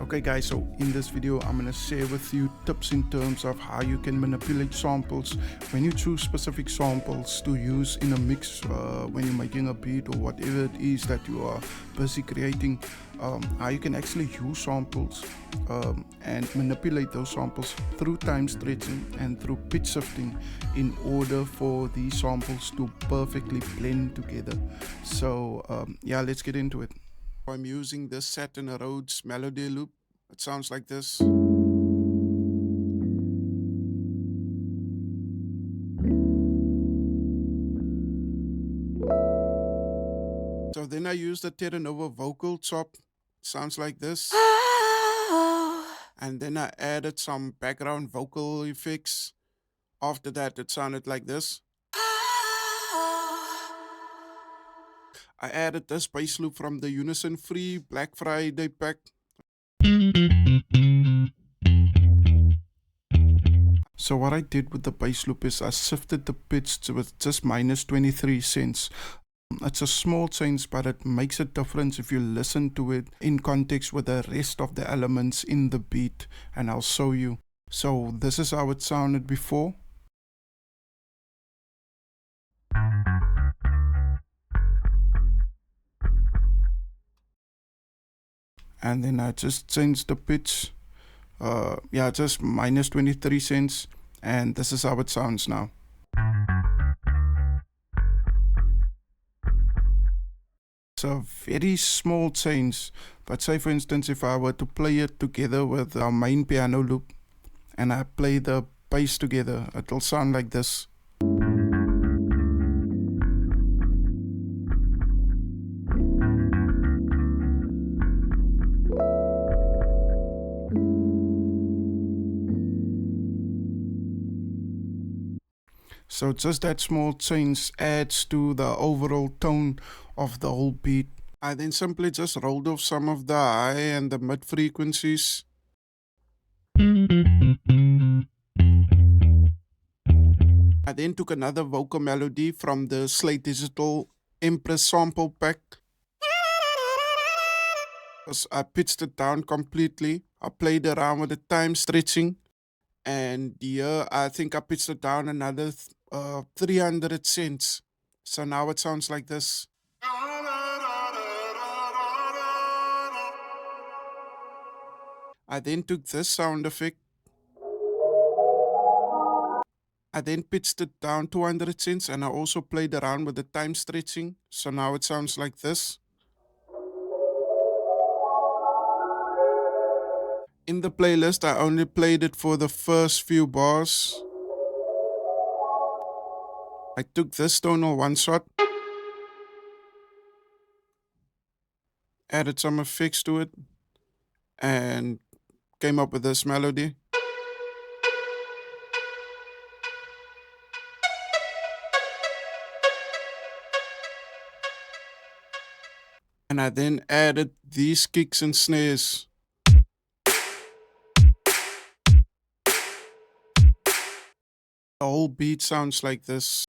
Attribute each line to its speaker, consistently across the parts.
Speaker 1: Okay guys, so in this video I'm going to share with you tips in terms of how you can manipulate samples when you choose specific samples to use in a mix when you're making a beat or whatever it is that you are busy creating. How you can actually use samples and manipulate those samples through time stretching and through pitch shifting in order for these samples to perfectly blend together. So yeah, let's get into it. I'm using this Saturn Rhodes melody loop. It sounds like this. So then I use the Terra Nova vocal chop. Sounds like this. And then I added some background vocal effects. After that, it sounded like this. I added this bass loop from the Unison Free Black Friday pack. So what I did with the bass loop is I shifted the pitch to just minus 23 cents. It's a small change, but it makes a difference if you listen to it in context with the rest of the elements in the beat, and I'll show you. So this is how it sounded before. And then I just changed the pitch. Yeah, just minus 23 cents. And this is how it sounds now. It's a very small change. But say for instance, if I were to play it together with our main piano loop and I play the bass together, it'll sound like this. So just that small change adds to the overall tone of the whole beat. I then simply just rolled off some of the high and the mid frequencies. I then took another vocal melody from the Slate Digital Empress sample pack. I pitched it down completely. I played around with the time stretching. And here I think I pitched it down another 300 cents. So now it sounds like this. I then took this sound effect. I then pitched it down 200 cents and I also played around with the time stretching. So now it sounds like this. In the playlist, I only played it for the first few bars. I took this tonal one shot, added some effects to it, and came up with this melody. And I then added these kicks and snares. The whole beat sounds like this.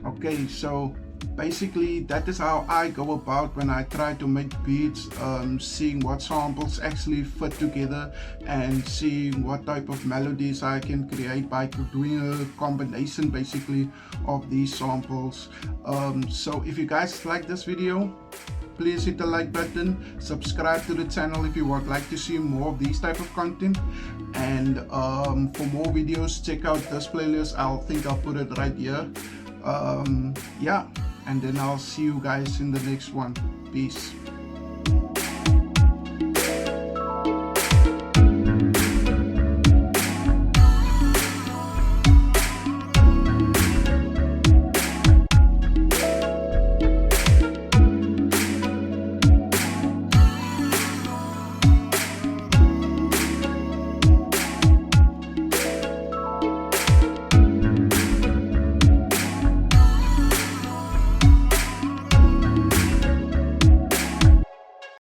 Speaker 1: Okay, so basically that is how I go about when I try to make beats, seeing what samples actually fit together and seeing what type of melodies I can create by doing a combination basically of these samples. So if you guys like this video, please hit the like button, subscribe to the channel if you would like to see more of these type of content, and for more videos check out this playlist. I'll put it right here. Yeah, and then I'll see you guys in the next one. Peace.